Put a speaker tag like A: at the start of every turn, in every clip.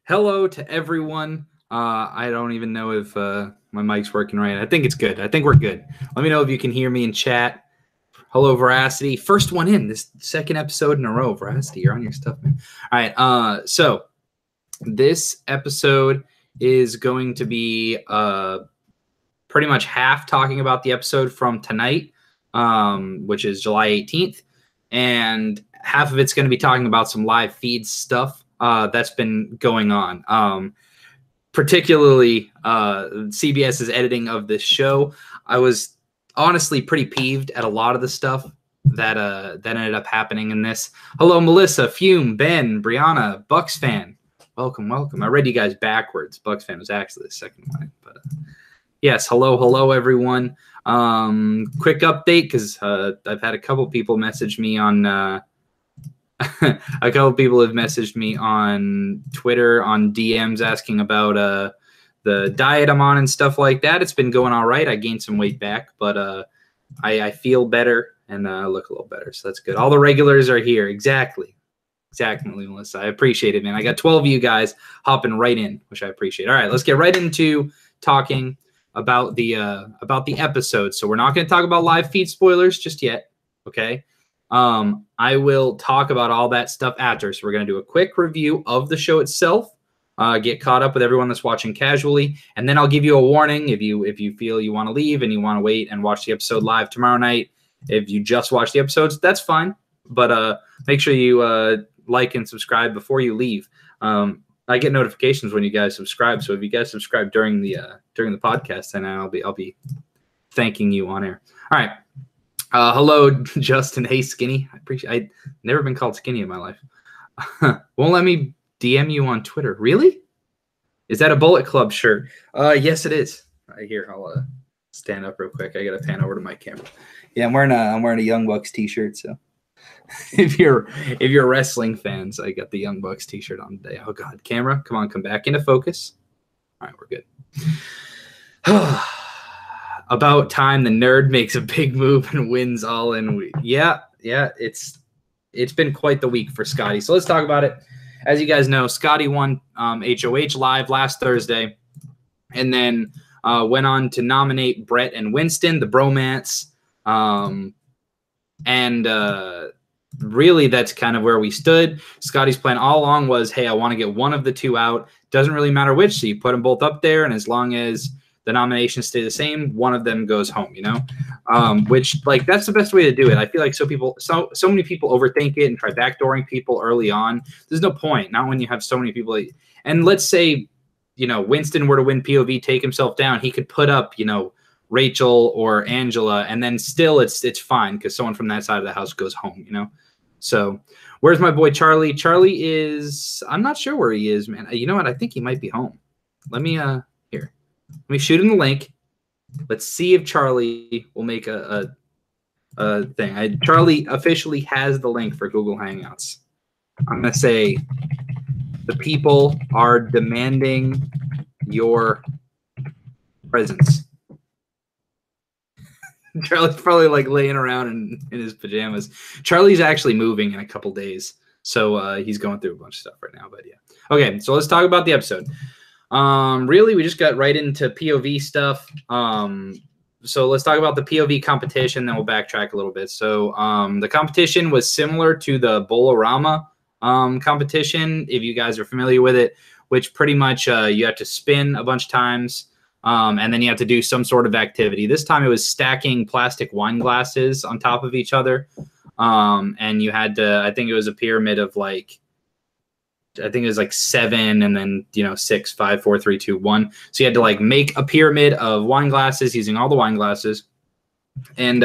A: Hello to everyone. I don't even know if my mic's working right. I think it's good. I think we're good. Let me know if you can hear me in chat. Hello, Veracity. First one in. This second episode in a row. Veracity, you're on your stuff, man. All right. So this episode is going to be pretty much half talking about the episode from tonight, which is July 18th, and half of it's going to be talking about some live feed stuff that's been going on. Particularly CBS's editing of this show. I was honestly pretty peeved at a lot of the stuff that ended up happening in this. Hello, Melissa, Fume, Ben, Brianna, Bucks fan. Welcome. I read you guys backwards. Bucks fan was actually the second line, but yes, hello, everyone. Quick update because I've had a couple people message me on. A couple people have messaged me on Twitter, on DMs, asking about the diet I'm on and stuff like that. It's been going all right. I gained some weight back, but I feel better and look a little better, so that's good. All the regulars are here. Exactly, Melissa. I appreciate it, man. I got 12 of you guys hopping right in, which I appreciate. All right, let's get right into talking about the episode. So we're not going to talk about live feed spoilers just yet, okay? I will talk about all that stuff after. So we're going to do a quick review of the show itself, get caught up with everyone that's watching casually, and then I'll give you a warning if you feel you want to leave and you want to wait and watch the episode live tomorrow night. If you just watch the episodes, that's fine, but make sure you like and subscribe before you leave. I get notifications when you guys subscribe, so if you guys subscribe during the podcast, then I'll be thanking you on air. All right. Hello, Justin. Hey, Skinny. I've never been called Skinny in my life. Won't let me DM you on Twitter. Really? Is that a Bullet Club shirt? Yes, it is. Right here. I'll stand up real quick. I gotta pan over to my camera. Yeah, I'm wearing a Young Bucks t-shirt. So if you're wrestling fans, I got the Young Bucks t-shirt on today. Oh God, camera, come on, come back into focus. All right, we're good. About time the nerd makes a big move and wins all in. Yeah, it's been quite the week for Scotty. So let's talk about it. As you guys know, Scotty won HOH Live last Thursday, and then went on to nominate Brett and Winston, the bromance. Really, that's kind of where we stood. Scotty's plan all along was, hey, I want to get one of the two out. Doesn't really matter which, so you put them both up there, and as long as the nominations stay the same, one of them goes home, which, like, that's the best way to do it. I feel like so many people overthink it and try backdooring people early on. There's no point, not when you have so many people. And let's say, Winston were to win POV, take himself down, he could put up, Rachel or Angela, and then still it's fine because someone from that side of the house goes home, So where's my boy Charlie? Charlie is, I'm not sure where he is, man. You know what? I think he might be home. Let me Let me shoot him the link. Let's see if Charlie will make a thing. Charlie officially has the link for Google Hangouts. I'm going to say the people are demanding your presence. Charlie's probably like laying around in his pajamas. Charlie's actually moving in a couple days, so he's going through a bunch of stuff right now. But yeah. Okay, so let's talk about the episode. Really, we just got right into POV stuff. So let's talk about the POV competition, then we'll backtrack a little bit. So the competition was similar to the Bolorama competition, if you guys are familiar with it, which pretty much you have to spin a bunch of times, and then you have to do some sort of activity. This time it was stacking plastic wine glasses on top of each other, and you had to, I think it was a pyramid of like, I think it was like 7 and then, 6, 5, 4, 3, 2, 1. So you had to like make a pyramid of wine glasses using all the wine glasses. And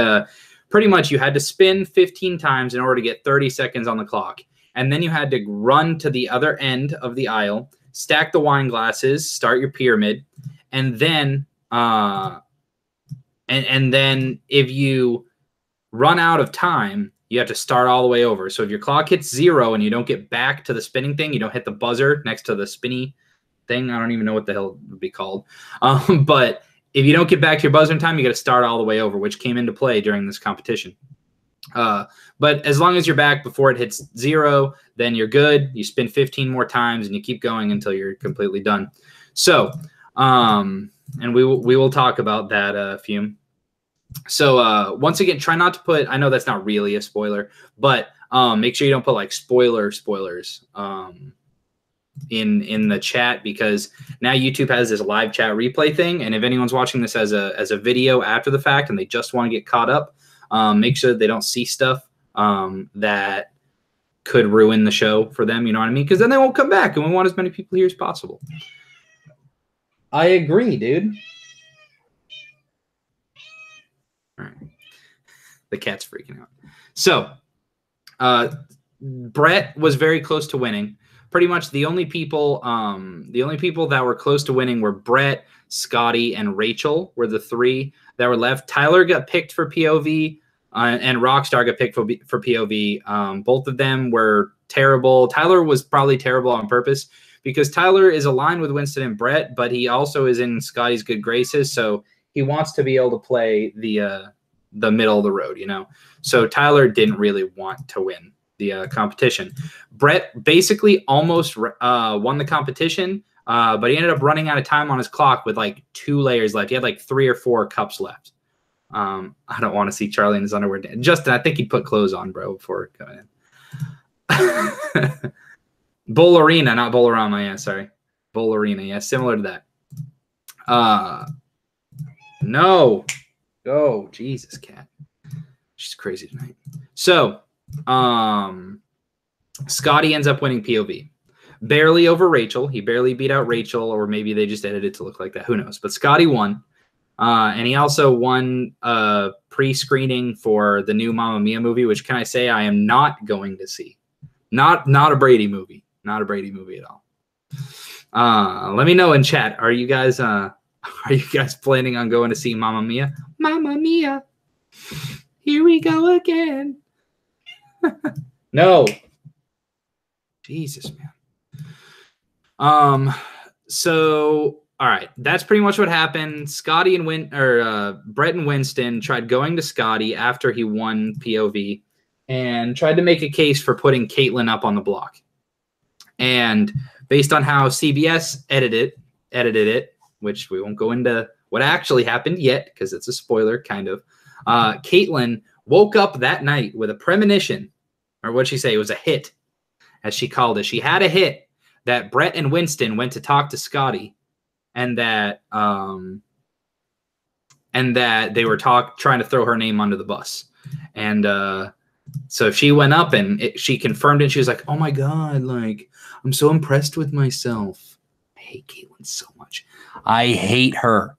A: pretty much you had to spin 15 times in order to get 30 seconds on the clock. And then you had to run to the other end of the aisle, stack the wine glasses, start your pyramid. And then, and then if you run out of time, you have to start all the way over. So if your clock hits 0 and you don't get back to the spinning thing, you don't hit the buzzer next to the spinny thing. I don't even know what the hell it would be called. But if you don't get back to your buzzer in time, you got to start all the way over, which came into play during this competition. But as long as you're back before it hits 0, then you're good. You spin 15 more times and you keep going until you're completely done. So, and we will talk about that, Fume. So once again, try not to put, I know that's not really a spoiler, but make sure you don't put like spoilers in the chat, because now YouTube has this live chat replay thing. And if anyone's watching this as a video after the fact and they just want to get caught up, make sure that they don't see stuff that could ruin the show for them. You know what I mean? Because then they won't come back, and we want as many people here as possible. I agree, dude. All right. The cat's freaking out. So, Brett was very close to winning. Pretty much the only people that were close to winning were Brett, Scotty, and Rachel were the 3 that were left. Tyler got picked for POV, and Rockstar got picked for POV. Both of them were terrible. Tyler was probably terrible on purpose, because Tyler is aligned with Winston and Brett, but he also is in Scotty's good graces, so he wants to be able to play the middle of the road, you know. So Tyler didn't really want to win the competition. Brett basically almost won the competition, but he ended up running out of time on his clock with like 2 layers left. He had like 3 or 4 cups left. I don't want to see Charlie in his underwear. Justin, I think he put clothes on, bro, before going in. Bowl Arena, not Bolorama. Yeah, sorry. Bowl Arena. Yeah, similar to that. No. Oh, Jesus, cat. She's crazy tonight. So, Scotty ends up winning POV. Barely over Rachel. He barely beat out Rachel, or maybe they just edited it to look like that. Who knows? But Scotty won. And he also won pre-screening for the new Mamma Mia movie, which, can I say, I am not going to see. Not a Brady movie. Not a Brady movie at all. Let me know in chat. Are you guys planning on going to see Mamma Mia? Mamma Mia. Here we go again. No. Jesus, man. So, all right, that's pretty much what happened. Scotty and Brett and Winston tried going to Scotty after he won POV and tried to make a case for putting Caitlyn up on the block. And based on how CBS edited it, which we won't go into what actually happened yet because it's a spoiler, kind of. Caitlyn woke up that night with a premonition, or what'd she say? It was a hit, as she called it. She had a hit that Brett and Winston went to talk to Scotty, and that they were trying to throw her name under the bus. And so she went up and she confirmed it. She was like, "Oh my God, like, I'm so impressed with myself. I hate Caitlyn so much. I hate her."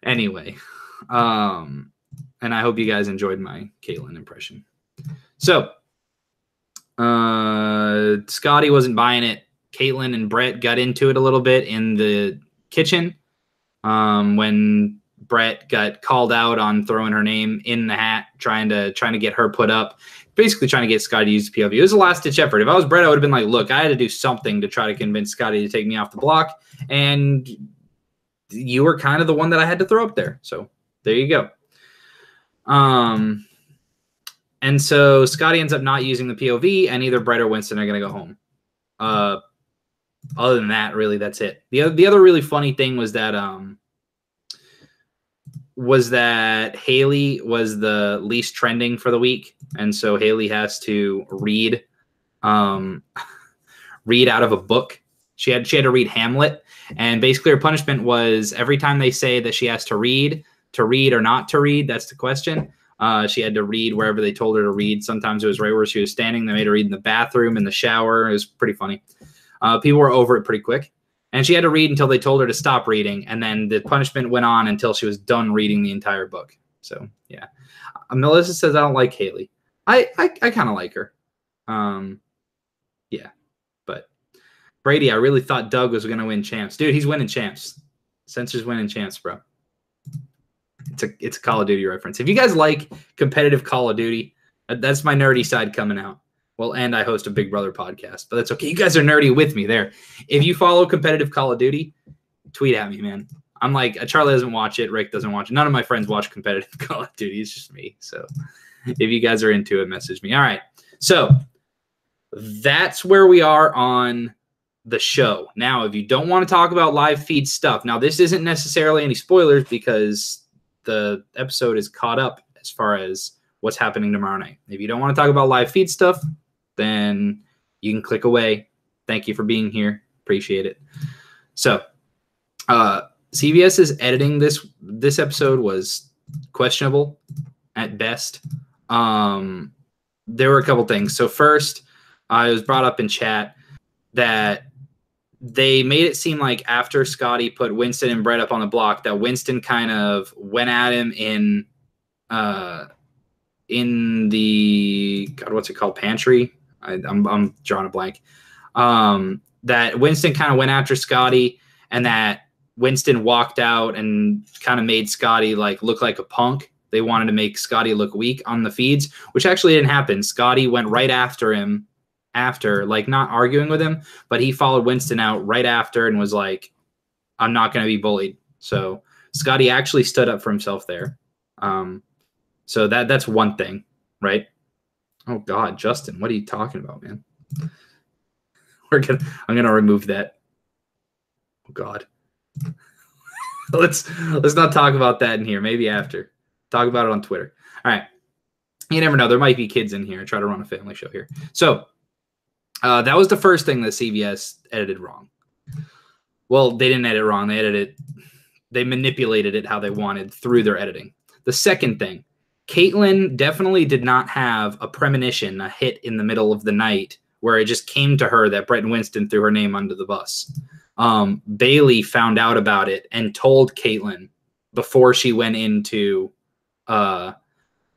A: Anyway, and I hope you guys enjoyed my Caitlyn impression. So, Scotty wasn't buying it. Caitlyn and Brett got into it a little bit in the kitchen when Brett got called out on throwing her name in the hat, trying to get her put up, basically trying to get Scotty to use the POV. It was a last-ditch effort. If I was Brett, I would have been like, look, I had to do something to try to convince Scotty to take me off the block, and you were kind of the one that I had to throw up there. So there you go. And so Scotty ends up not using the POV, and either Brett or Winston are going to go home. Other than that, really, that's it. The other really funny thing was that Haley was the least trending for the week, and so Haley has to read out of a book. She had to read Hamlet, and basically her punishment was every time they say that she has to read or not to read, that's the question. She had to read wherever they told her to read. Sometimes it was right where she was standing. They made her read in the bathroom, in the shower. It was pretty funny. People were over it pretty quick. And she had to read until they told her to stop reading. And then the punishment went on until she was done reading the entire book. So, yeah. Melissa says, I don't like Haley. I kind of like her. Yeah. But Brady, I really thought Doug was going to win champs. Dude, he's winning champs. Censor's winning champs, bro. It's a Call of Duty reference. If you guys like competitive Call of Duty, that's my nerdy side coming out. Well, and I host a Big Brother podcast, but that's okay. You guys are nerdy with me there. If you follow competitive Call of Duty, tweet at me, man. I'm like, Charlie doesn't watch it. Rick doesn't watch it. None of my friends watch competitive Call of Duty. It's just me. So if you guys are into it, message me. All right. So that's where we are on the show. Now, if you don't want to talk about live feed stuff, now this isn't necessarily any spoilers because the episode is caught up as far as what's happening tomorrow night. If you don't want to talk about live feed stuff, then you can click away. Thank you for being here. Appreciate it. So, CBS's editing this episode was questionable at best. There were a couple things. So first, it was brought up in chat that they made it seem like after Scotty put Winston and Brett up on the block, that Winston kind of went at him in the what's it called, pantry. I'm drawing a blank. That Winston kind of went after Scotty, and that Winston walked out and kind of made Scotty look like a punk. They wanted to make Scotty look weak on the feeds, which actually didn't happen. Scotty went right after him after, not arguing with him, but he followed Winston out right after and was like, I'm not going to be bullied. So Scotty actually stood up for himself there. So that's one thing, right? Oh God, Justin, what are you talking about, man? I'm gonna remove that. Oh God. Let's not talk about that in here. Maybe after. Talk about it on Twitter. All right. You never know. There might be kids in here. I try to run a family show here. So that was the first thing that CBS edited wrong. Well, they didn't edit wrong. They manipulated it how they wanted through their editing. The second thing, Caitlyn definitely did not have a premonition, a hit in the middle of the night where it just came to her that Brett and Winston threw her name under the bus. Bailey found out about it and told Caitlyn before she went into the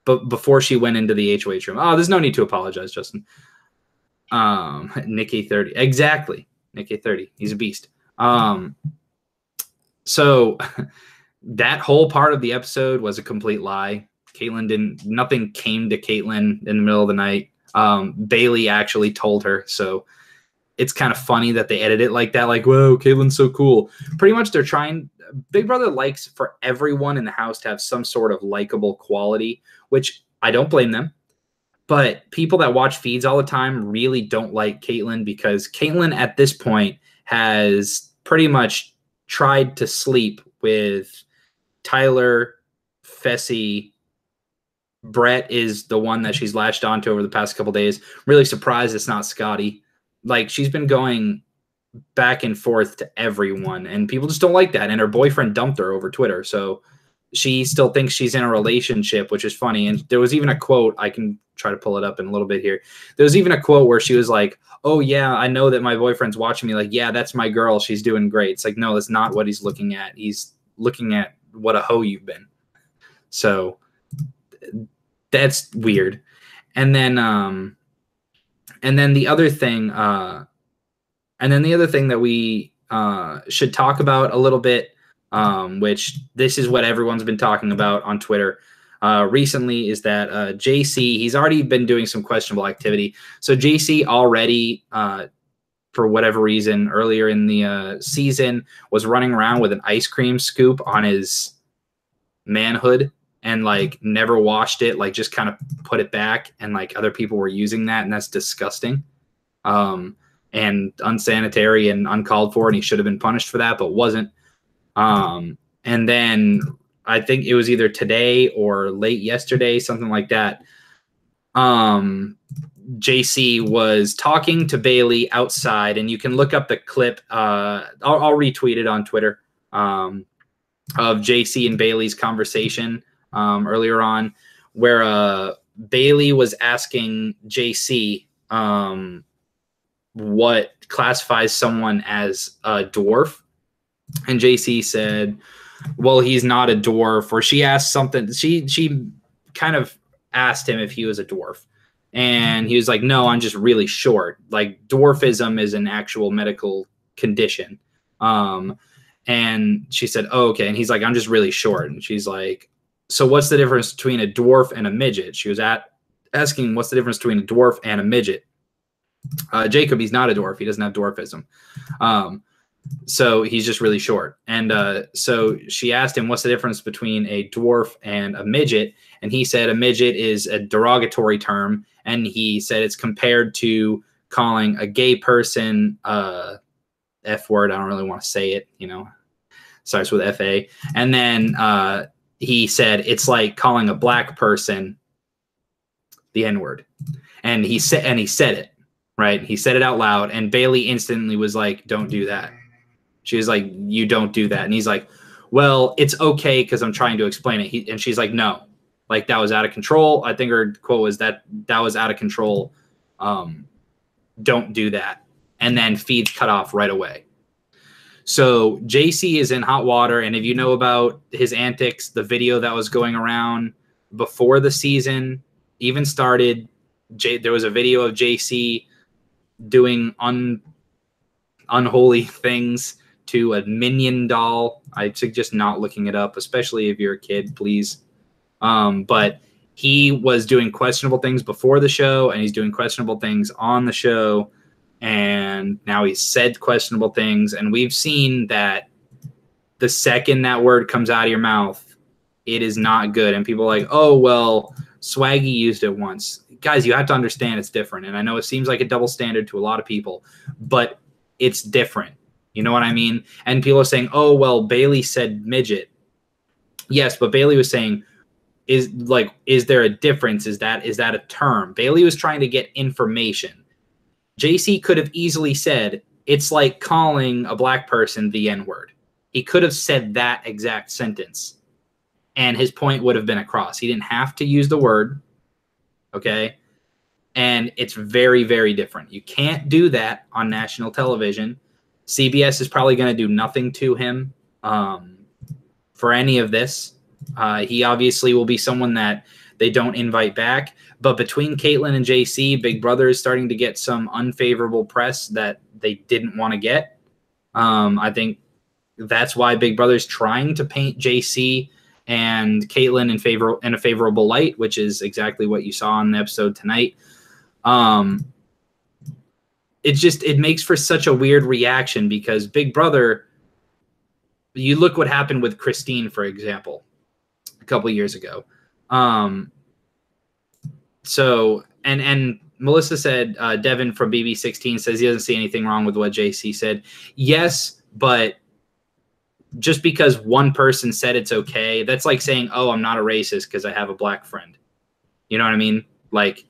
A: HOH room. Oh, there's no need to apologize, Justin. Nicky 30. Exactly. Nicky 30. He's a beast. So that whole part of the episode was a complete lie. Nothing came to Caitlyn in the middle of the night. Bailey actually told her. So it's kind of funny that they edit it like that. Like, whoa, Caitlyn's so cool. Pretty much they're trying. Big Brother likes for everyone in the house to have some sort of likable quality, which I don't blame them. But people that watch feeds all the time really don't like Caitlyn because Caitlyn at this point has pretty much tried to sleep with Tyler, Fessy. Brett is the one that she's latched onto over the past couple days. Really surprised it's not Scotty. She's been going back and forth to everyone, and people just don't like that. And her boyfriend dumped her over Twitter, so she still thinks she's in a relationship, which is funny. And there was even a quote, I can try to pull it up in a little bit here. There was even a quote where she was like, oh yeah, I know that my boyfriend's watching me. Like, yeah, that's my girl. She's doing great. It's like, no, that's not what he's looking at. He's looking at what a hoe you've been. So that's weird. And then the other thing, that we should talk about a little bit, which this is what everyone's been talking about on Twitter recently, is that JC, he's already been doing some questionable activity. So JC already, for whatever reason, earlier in the season, was running around with an ice cream scoop on his manhood and never washed it, just kind of put it back, and other people were using that, and that's disgusting. And unsanitary and uncalled for, and he should have been punished for that, but wasn't. And then I think it was either today or late yesterday, something like that. JC was talking to Bailey outside, and you can look up the clip. I'll retweet it on Twitter of JC and Bailey's conversation earlier on, where Bailey was asking JC what classifies someone as a dwarf, and JC said, well, he's not a dwarf. Or she asked something, she kind of asked him if he was a dwarf, and he was like, no, I'm just really short. Dwarfism is an actual medical condition. And she said, oh, okay. And he's like, I'm just really short. And she's like, so what's the difference between a dwarf and a midget? She was asking what's the difference between a dwarf and a midget. Jacob, he's not a dwarf. He doesn't have dwarfism. So he's just really short. And so she asked him, what's the difference between a dwarf and a midget? And he said a midget is a derogatory term. And he said it's compared to calling a gay person F word. I don't really want to say it, you know, starts with F-A. And then he said it's like calling a black person the N-word. And he said it, right? He said it out loud. And Bailey instantly was like, don't do that. She was like, you don't do that. And he's like, well, it's okay because I'm trying to explain it. And she's like, no, like that was out of control. I think her quote was that was out of control. Don't do that. And then feeds cut off right away. So JC is in hot water. And if you know about his antics, the video that was going around before the season even started, there was a video of JC doing unholy things to a Minion doll. I suggest not looking it up, especially if you're a kid, please. But he was doing questionable things before the show, and he's doing questionable things on the show. And now he's said questionable things. And we've seen that the second that word comes out of your mouth, it is not good. And people are like, oh, well, Swaggy used it once. Guys, you have to understand it's different. And I know it seems like a double standard to a lot of people, but it's different. You know what I mean? And people are saying, oh, well, Bailey said midget. Yes, but Bailey was saying, is there a difference? Is that a term? Bailey was trying to get information. JC could have easily said, it's like calling a black person the N-word. He could have said that exact sentence, and his point would have been across. He didn't have to use the word, okay? And it's very, very different. You can't do that on national television. CBS is probably going to do nothing to him for any of this. He obviously will be someone that they don't invite back. But between Caitlyn and JC, Big Brother is starting to get some unfavorable press that they didn't want to get. I think that's why Big Brother is trying to paint JC and Caitlyn in a favorable light, which is exactly what you saw in the episode tonight. It makes for such a weird reaction because Big Brother, you look what happened with Christine, for example, a couple years ago. So Melissa said, Devin from BB16 says he doesn't see anything wrong with what JC said. Yes, but just because one person said it's okay, that's like saying, oh, I'm not a racist because I have a black friend. You know what I mean? Like,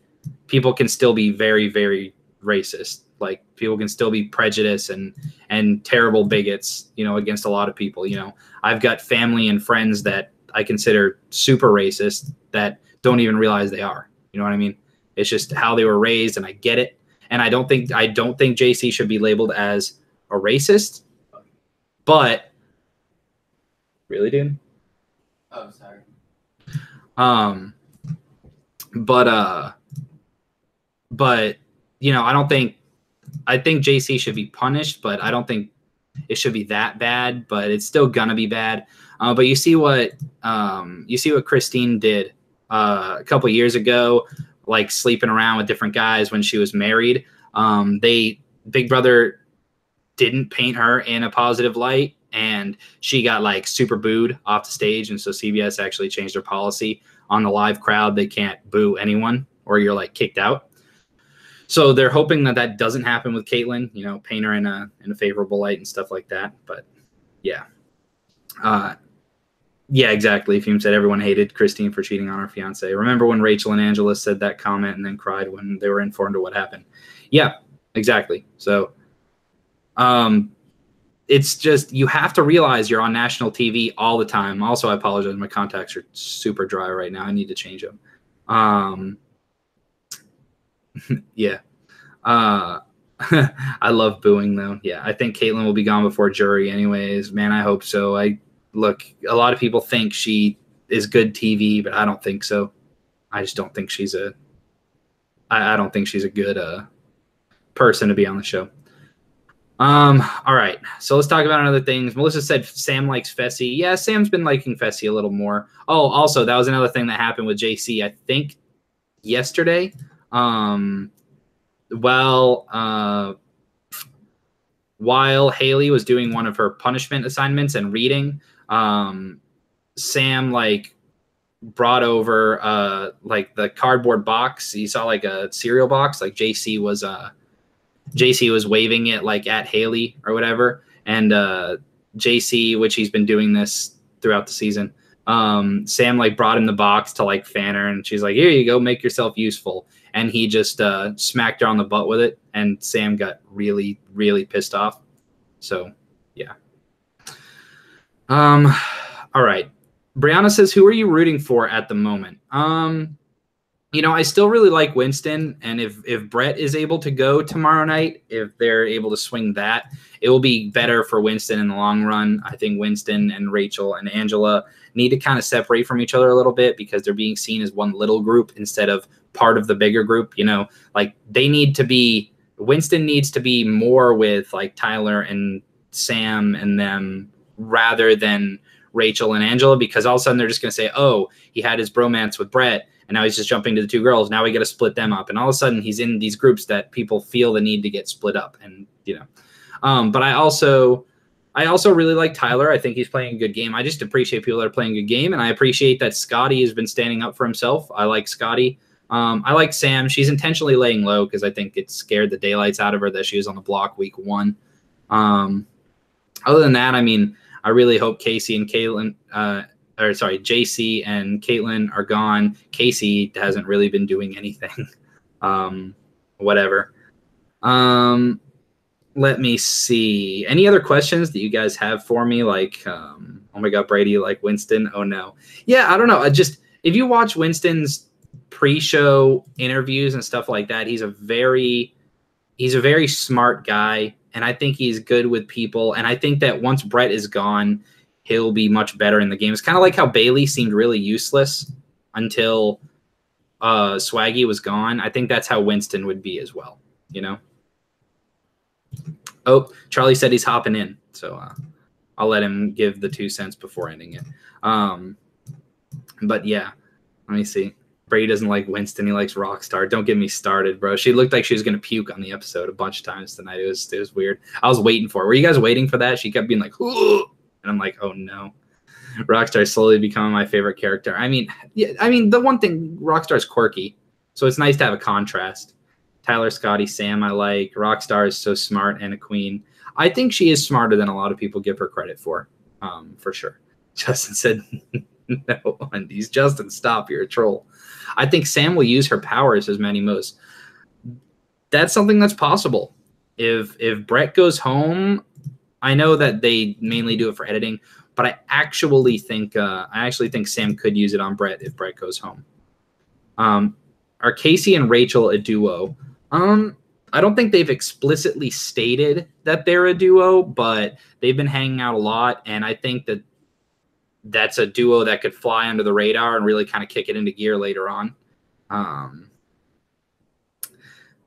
A: people can still be very, very racist. Like, people can still be prejudiced and terrible bigots, you know, against a lot of people. You know, I've got family and friends that I consider super racist that don't even realize they are. You know what I mean? It's just how they were raised, and I get it. And I don't think JC should be labeled as a racist. But really, dude?
B: Oh, sorry.
A: But you know, I think JC should be punished, but I don't think it should be that bad, but it's still gonna be bad. But you see what Christine did a couple years ago, like sleeping around with different guys when she was married. Big Brother didn't paint her in a positive light, and she got like super booed off the stage. And so CBS actually changed their policy on the live crowd. They can't boo anyone or you're like kicked out. So they're hoping that doesn't happen with Caitlyn, you know, paint her in a favorable light and stuff like that. But yeah. Yeah, exactly. Fume said everyone hated Christine for cheating on her fiance. Remember when Rachel and Angela said that comment and then cried when they were informed of what happened? Yeah, exactly. So it's just, you have to realize you're on national TV all the time. Also, I apologize. My contacts are super dry right now. I need to change them. Yeah. I love booing, though. Yeah, I think Caitlyn will be gone before jury anyways. Man, I hope so. Look, a lot of people think she is good TV, but I don't think so. I just don't think she's I don't think she's a good person to be on the show. All right, so let's talk about other things. Melissa said Sam likes Fessy. Yeah, Sam's been liking Fessy a little more. Oh, also, that was another thing that happened with JC, I think, yesterday. While while Haley was doing one of her punishment assignments and reading, Sam like brought over like the cardboard box. He saw like a cereal box, like JC was waving it like at Haley or whatever, and JC, which he's been doing this throughout the season, Sam like brought him the box to like fan her, and she's like, here you go, make yourself useful, and he just smacked her on the butt with it, and Sam got really, really pissed off. So yeah. All right, Brianna says, who are you rooting for at the moment? You know, I still really like Winston, and if Brett is able to go tomorrow night, if they're able to swing that, it will be better for Winston in the long run. I think Winston and Rachel and Angela need to kind of separate from each other a little bit because they're being seen as one little group instead of part of the bigger group. You know, like Winston needs to be more with like Tyler and Sam and them rather than Rachel and Angela, because all of a sudden they're just going to say, oh, he had his bromance with Brett, and now he's just jumping to the two girls. Now we got to split them up. And all of a sudden he's in these groups that people feel the need to get split up. And, you know, but I also really like Tyler. I think he's playing a good game. I just appreciate people that are playing a good game. And I appreciate that Scotty has been standing up for himself. I like Scotty. I like Sam. She's intentionally laying low because I think it scared the daylights out of her that she was on the block week 1. Other than that, I mean, I really hope Casey and Caitlin, JC and Caitlin are gone. Casey hasn't really been doing anything. Whatever. Let me see. Any other questions that you guys have for me? Like, oh my God, Brady, you like Winston? Oh no. Yeah, I don't know. If you watch Winston's pre-show interviews and stuff like that, he's a very smart guy, and I think he's good with people. And I think that once Brett is gone, he'll be much better in the game. It's kind of like how Bailey seemed really useless until Swaggy was gone. I think that's how Winston would be as well, you know? Oh, Charlie said he's hopping in, so I'll let him give the 2 cents before ending it. But yeah, let me see. Brady doesn't like Winston. He likes Rockstar. Don't get me started, bro. She looked like she was going to puke on the episode a bunch of times tonight. It was weird. I was waiting for her. Were you guys waiting for that? She kept being like, ooh, and I'm like, oh no. Rockstar slowly becoming my favorite character. I mean, the one thing, Rockstar's quirky, so it's nice to have a contrast. Tyler, Scotty, Sam, I like. Rockstar is so smart and a queen. I think she is smarter than a lot of people give her credit for sure. Justin said, no undies. Justin, stop. You're a troll. I think Sam will use her powers as many most. That's something that's possible. If Brett goes home, I know that they mainly do it for editing, but I actually think Sam could use it on Brett if Brett goes home. Are Casey and Rachel a duo? I don't think they've explicitly stated that they're a duo, but they've been hanging out a lot, and I think that that's a duo that could fly under the radar and really kind of kick it into gear later on.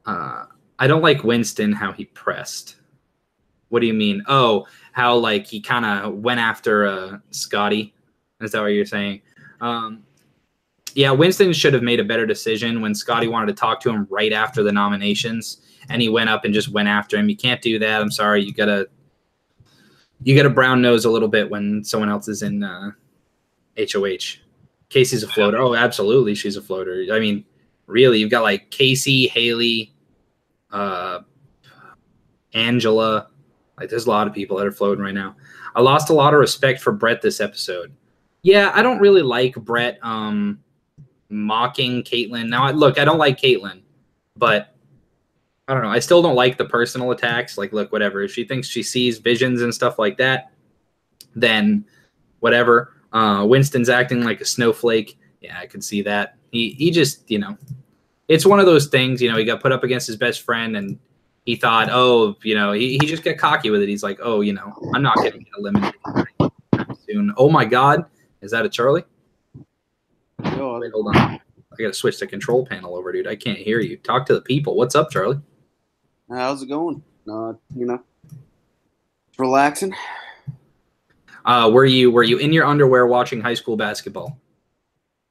A: I don't like Winston, how he pressed. What do you mean? Oh, how like he kind of went after Scotty. Is that what you're saying? Yeah, Winston should have made a better decision when Scotty wanted to talk to him right after the nominations, and he went up and just went after him. You can't do that. I'm sorry. You gotta brown nose a little bit when someone else is in HOH. Casey's a floater. Oh, absolutely, she's a floater. I mean, really, you've got like Casey, Haley, Angela. Like, there's a lot of people that are floating right now. I lost a lot of respect for Brett this episode. Yeah, I don't really like Brett mocking Caitlyn. Now, look, I don't like Caitlyn, but I don't know. I still don't like the personal attacks. Like, look, whatever. If she thinks she sees visions and stuff like that, then whatever. Winston's acting like a snowflake. Yeah, I could see that. He just, you know, it's one of those things, you know, he got put up against his best friend and he thought, oh, you know, he just got cocky with it. He's like, oh, you know, I'm not going to get eliminated soon. Oh, my God. Is that a Charlie?
B: No,
A: wait, hold on. I got to switch the control panel over, dude. I can't hear you. Talk to the people. What's up, Charlie?
B: How's it going? You know, relaxing.
A: Were you in your underwear watching high school basketball?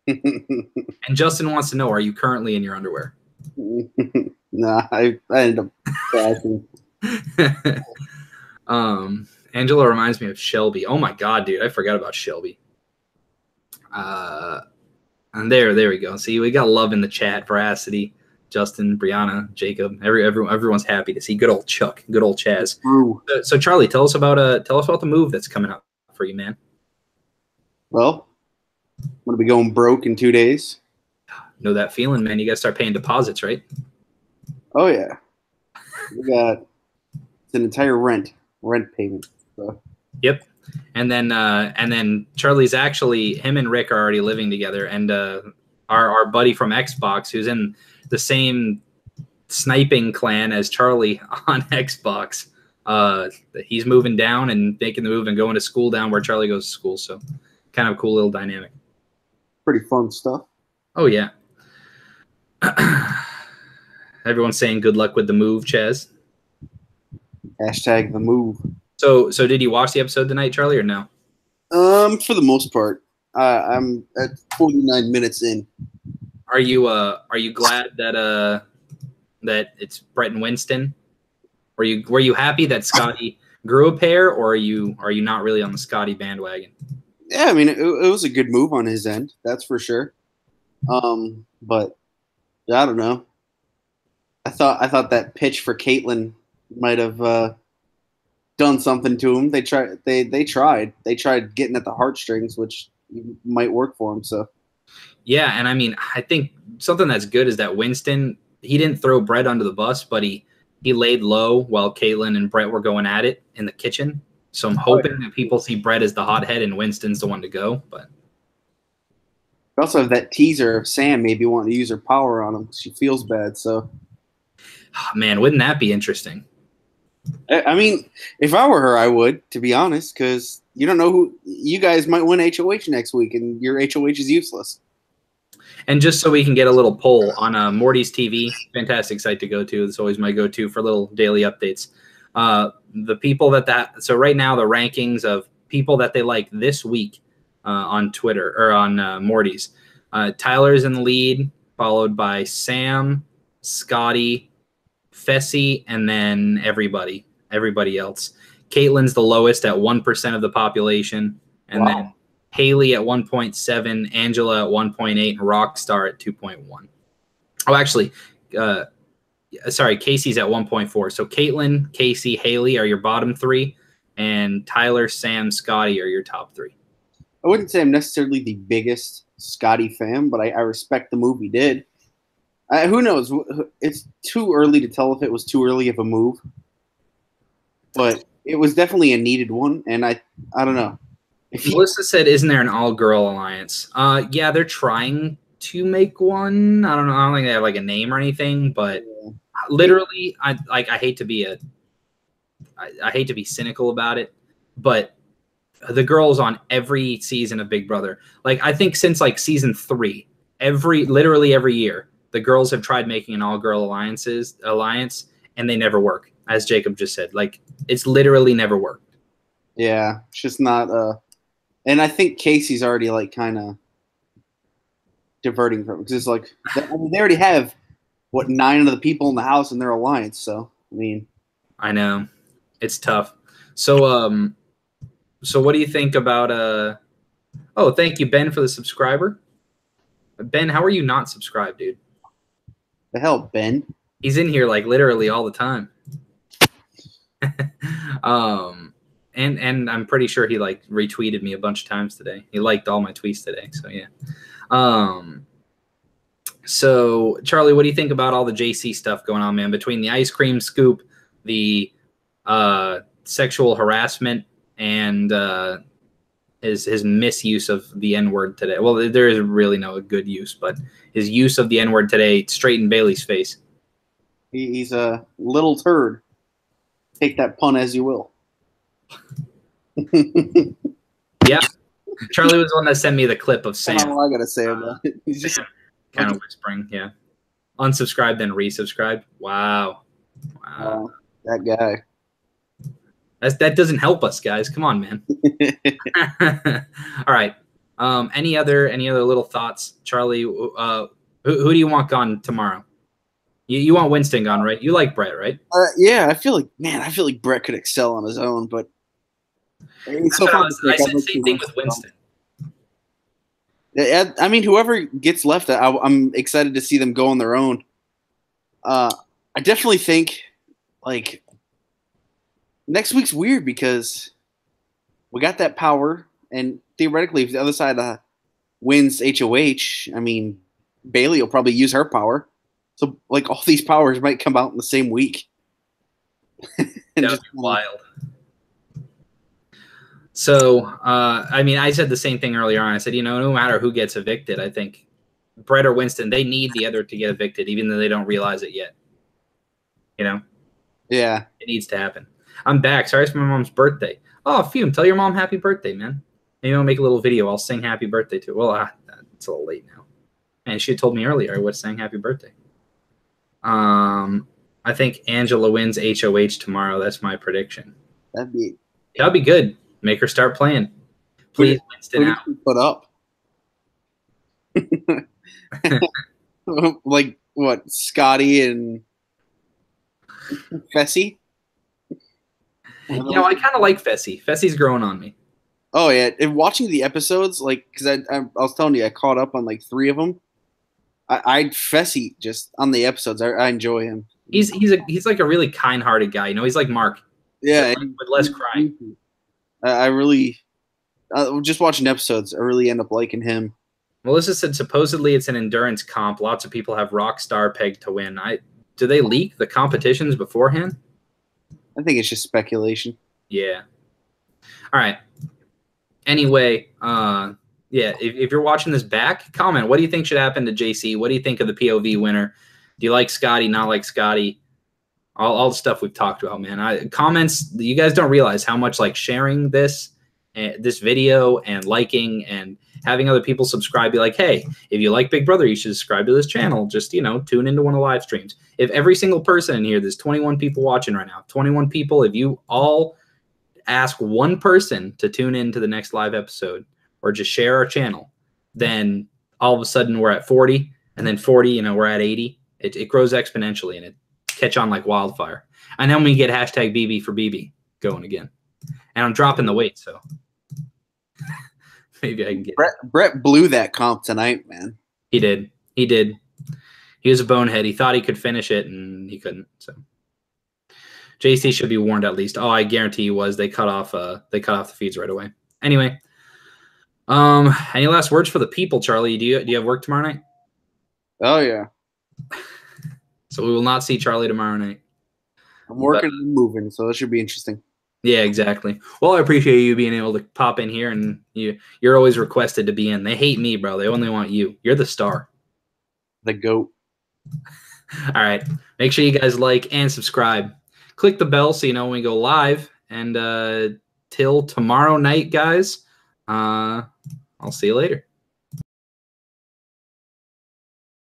A: And Justin wants to know, are you currently in your underwear?
B: Nah, I ended up crashing.
A: Angela reminds me of Shelby. Oh my god, dude, I forgot about Shelby. And there we go. See, we got love in the chat. Veracity, Justin, Brianna, Jacob. Everyone's happy to see good old Chuck, good old Chaz. So Charlie, tell us about the move that's coming up for you, man.
B: Well, I'm gonna be going broke in 2 days.
A: Know that feeling, man. You gotta start paying deposits, right?
B: Oh yeah, it's an entire rent payment. So.
A: Yep. And then Charlie's actually, him and Rick are already living together, and our buddy from Xbox, who's in the same sniping clan as Charlie on Xbox, he's moving down and making the move and going to school down where Charlie goes to school. So kind of a cool little dynamic.
B: Pretty fun stuff.
A: Oh yeah. Everyone's saying good luck with the move, Chaz.
B: Hashtag the move.
A: So did you watch the episode tonight, Charlie, or no?
B: For the most part, I'm at 49 minutes in.
A: Are you glad that it's Brett and Winston? Were you happy that Scotty grew a pair, or are you not really on the Scotty bandwagon?
B: Yeah, I mean it was a good move on his end, that's for sure. But I don't know. I thought that pitch for Caitlyn might have done something to him. They tried getting at the heartstrings, which might work for him. So
A: yeah, and I mean, I think something that's good is that Winston, he didn't throw Brett under the bus, but he laid low while Caitlyn and Brett were going at it in the kitchen. So I'm hoping that people see Brett as the hothead and Winston's the one to go. But
B: we also have that teaser of Sam maybe wanting to use her power on him. She feels bad. So
A: man, wouldn't that be interesting?
B: I mean, if I were her, I would, to be honest, because you don't know who you guys might win HOH next week, and your HOH is useless.
A: And just so we can get a little poll on Morty's TV, fantastic site to go to. It's always my go-to for little daily updates. The people so right now the rankings of people that they like this week on Twitter or on Morty's. Tyler's in the lead, followed by Sam, Scotty, Fessy, and then everybody else. Caitlin's the lowest at 1% of the population, and then Haley at 1.7, Angela at 1.8, and Rockstar at 2.1. Oh, actually, sorry, Casey's at 1.4. So Caitlin, Casey, Haley are your bottom three, and Tyler, Sam, Scotty are your top three.
B: I wouldn't say I'm necessarily the biggest Scotty fan, but I respect the move he did. Who knows? It's too early to tell if it was too early of a move, but it was definitely a needed one, and I don't know.
A: Melissa said, "Isn't there an all-girl alliance?" Yeah, they're trying to make one. I don't know. I don't think they have like a name or anything, but literally, I hate to be I hate to be cynical about it, but the girls on every season of Big Brother, like I think since like season 3, literally every year, the girls have tried making an all-girl alliance, and they never work. As Jacob just said, like it's literally never worked.
B: Yeah, it's just not. And I think Casey's already like kind of diverting from it because it's like they already have 9 of the people in the house in their alliance. So I mean,
A: I know it's tough. So so what do you think about Oh, thank you, Ben, for the subscriber. Ben, how are you not subscribed, dude?
B: The hell, Ben?
A: He's in here like literally all the time. And I'm pretty sure he like retweeted me a bunch of times today. He liked all my tweets today. So yeah. So Charlie, what do you think about all the JC stuff going on, man? Between the ice cream scoop, the sexual harassment, and his misuse of the N-word today. Well, there is really no good use, but his use of the N-word today straight in Bailey's face.
B: He's a little turd. Take that pun as you will.
A: Yeah. Charlie was the one that sent me the clip of Sam.
B: I don't know what I gotta say about it. He's just
A: kind of whispering, yeah. Unsubscribed, then resubscribed. Wow.
B: That guy.
A: That doesn't help us, guys. Come on, man. All right. Any other little thoughts, Charlie? Who do you want on tomorrow? You want Winston gone, right? You like Brett, right?
B: Yeah, I feel like Brett could excel on his own, but it's so fun.
A: I said the same thing with Winston.
B: I mean, whoever gets left, I'm excited to see them go on their own. I definitely think like next week's weird because we got that power, and theoretically, if the other side wins HOH, I mean, Bailey will probably use her power. So, like, all these powers might come out in the same week.
A: That's just wild. So, I mean, I said the same thing earlier on. I said, no matter who gets evicted, I think Brett or Winston, they need the other to get evicted, even though they don't realize it yet.
B: Yeah.
A: It needs to happen. I'm back. Sorry, it's my mom's birthday. Oh, Fume, tell your mom happy birthday, man. Maybe I'll make a little video. I'll sing happy birthday to her. Well, it's a little late now. And she had told me earlier I would sing happy birthday. I think Angela wins HOH tomorrow. That's my prediction.
B: That'd be
A: good. Make her start playing. Please, Winston out.
B: Put up. Like what? Scotty and Fessy?
A: I kind of like Fessy. Fessy's growing on me.
B: Oh yeah, and watching the episodes, like, because I was telling you, I caught up on like 3 of them. I Fessy just on the episodes. I enjoy him.
A: He's like a really kind-hearted guy. He's like Mark.
B: Yeah,
A: with less crying.
B: I really, just watching episodes, I really end up liking him.
A: Melissa said supposedly it's an endurance comp. Lots of people have Rockstar pegged to win. Do they leak the competitions beforehand?
B: I think it's just speculation.
A: Yeah. All right. Anyway, yeah, if you're watching this back, comment. What do you think should happen to JC? What do you think of the POV winner? Do you like Scotty, not like Scotty? All the stuff we've talked about, man. Comments, you guys don't realize how much like sharing this video and liking and having other people subscribe, be like, hey, if you like Big Brother, you should subscribe to this channel. Just, tune into one of the live streams. If every single person in here, there's 21 people watching right now, 21 people, if you all ask one person to tune into the next live episode or just share our channel, then all of a sudden we're at 40, and then 40, we're at 80. It grows exponentially, and it catch on like wildfire. And then we get hashtag BB for BB going again. And I'm dropping the weight, so maybe I can get
B: Brett blew that comp tonight, man.
A: He did. He was a bonehead. He thought he could finish it, and he couldn't. So JC should be warned at least. Oh, I guarantee he was. They cut off the feeds right away. Anyway, any last words for the people, Charlie? Do you have work tomorrow night?
B: Oh yeah.
A: So we will not see Charlie tomorrow night.
B: I'm working and moving, so that should be interesting.
A: Yeah, exactly. Well, I appreciate you being able to pop in here, and you're always requested to be in. They hate me, bro. They only want you. You're the star.
B: The GOAT.
A: All right. Make sure you guys like and subscribe. Click the bell so you know when we go live. And till tomorrow night, guys, I'll see you later.